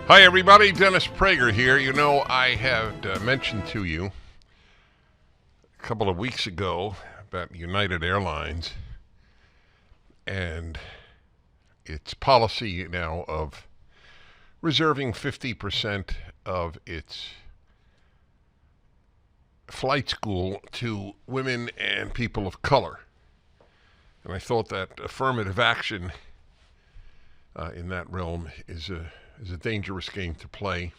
Hi, everybody. Dennis Prager here. You know, I had mentioned to you a couple of weeks ago about United Airlines and its policy now of reserving 50% of its flight school to women and people of color. And I thought that affirmative action in that realm is a dangerous game to play.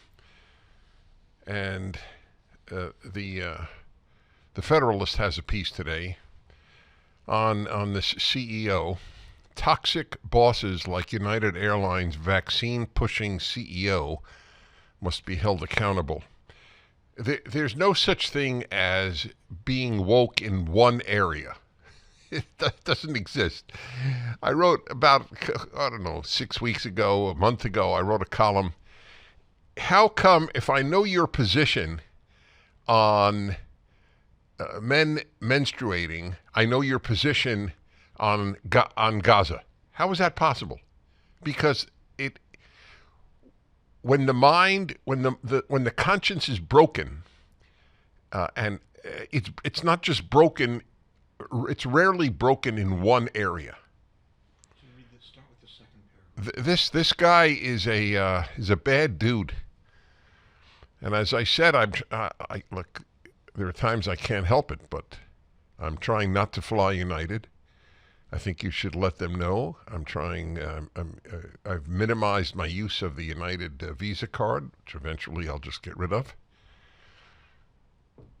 And the Federalist has a piece today on this CEO. Toxic bosses like United Airlines vaccine-pushing CEO must be held accountable. There's no such thing as being woke in one area. It doesn't exist. I wrote about, 6 weeks ago, a month ago, I wrote a column. How come if I know your position on men menstruating, I know your position on Gaza? How is that possible? Because when the conscience is broken, and it's not just broken. It's rarely broken in one area. Start with the second paragraph. This guy is a bad dude, and as I said, I look. There are times I can't help it, but I'm trying not to fly United. I think you should let them know. I'm trying. I've minimized my use of the United Visa card, which eventually I'll just get rid of.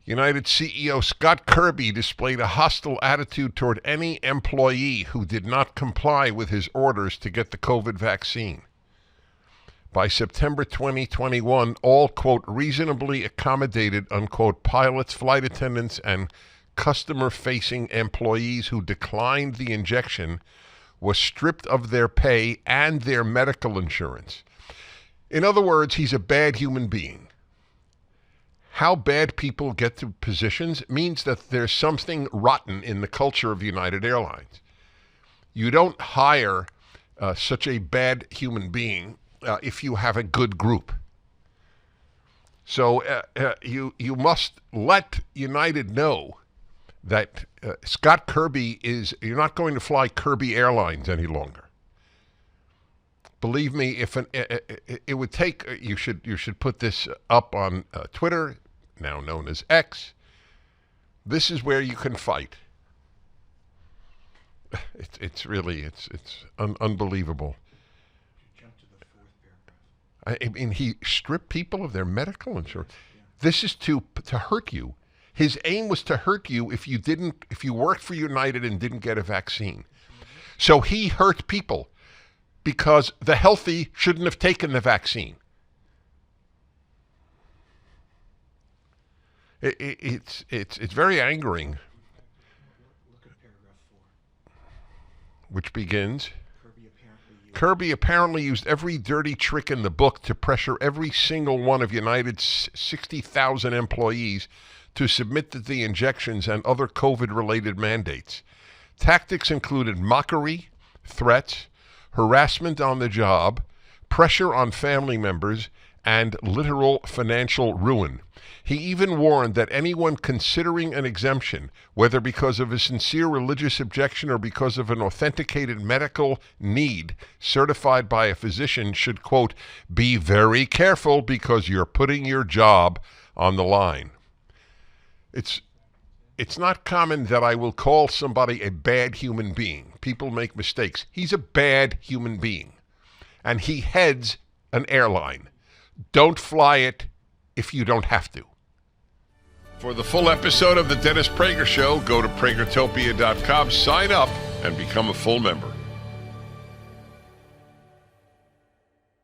United CEO Scott Kirby displayed a hostile attitude toward any employee who did not comply with his orders to get the COVID vaccine. By September 2021, all, quote, reasonably accommodated, unquote, pilots, flight attendants, and customer-facing employees who declined the injection were stripped of their pay and their medical insurance. In other words, he's a bad human being. How bad people get to positions means that there's something rotten in the culture of United Airlines. You don't hire such a bad human being if you have a good group. So you must let United know that Scott Kirby you're not going to fly Kirby Airlines any longer. Believe me, if it would take, you should put this up on Twitter, now known as X. This is where you can fight. It's really unbelievable. Jump to the fourth paragraph. I mean, he stripped people of their medical insurance. Yeah. This is to hurt you. His aim was to hurt you if you worked for United and didn't get a vaccine. So he hurt people because the healthy shouldn't have taken the vaccine. It's very angering. Look at paragraph 4. Which begins, Kirby apparently used every dirty trick in the book to pressure every single one of United's 60,000 employees to submit to the injections and other COVID-related mandates. Tactics included mockery, threats, harassment on the job, pressure on family members, and literal financial ruin. He even warned that anyone considering an exemption, whether because of a sincere religious objection or because of an authenticated medical need certified by a physician, should, quote, be very careful because you're putting your job on the line. It's not common that I will call somebody a bad human being. People make mistakes. He's a bad human being, and he heads an airline. Don't fly it if you don't have to. For the full episode of the Dennis Prager Show, go to pragertopia.com, sign up, and become a full member.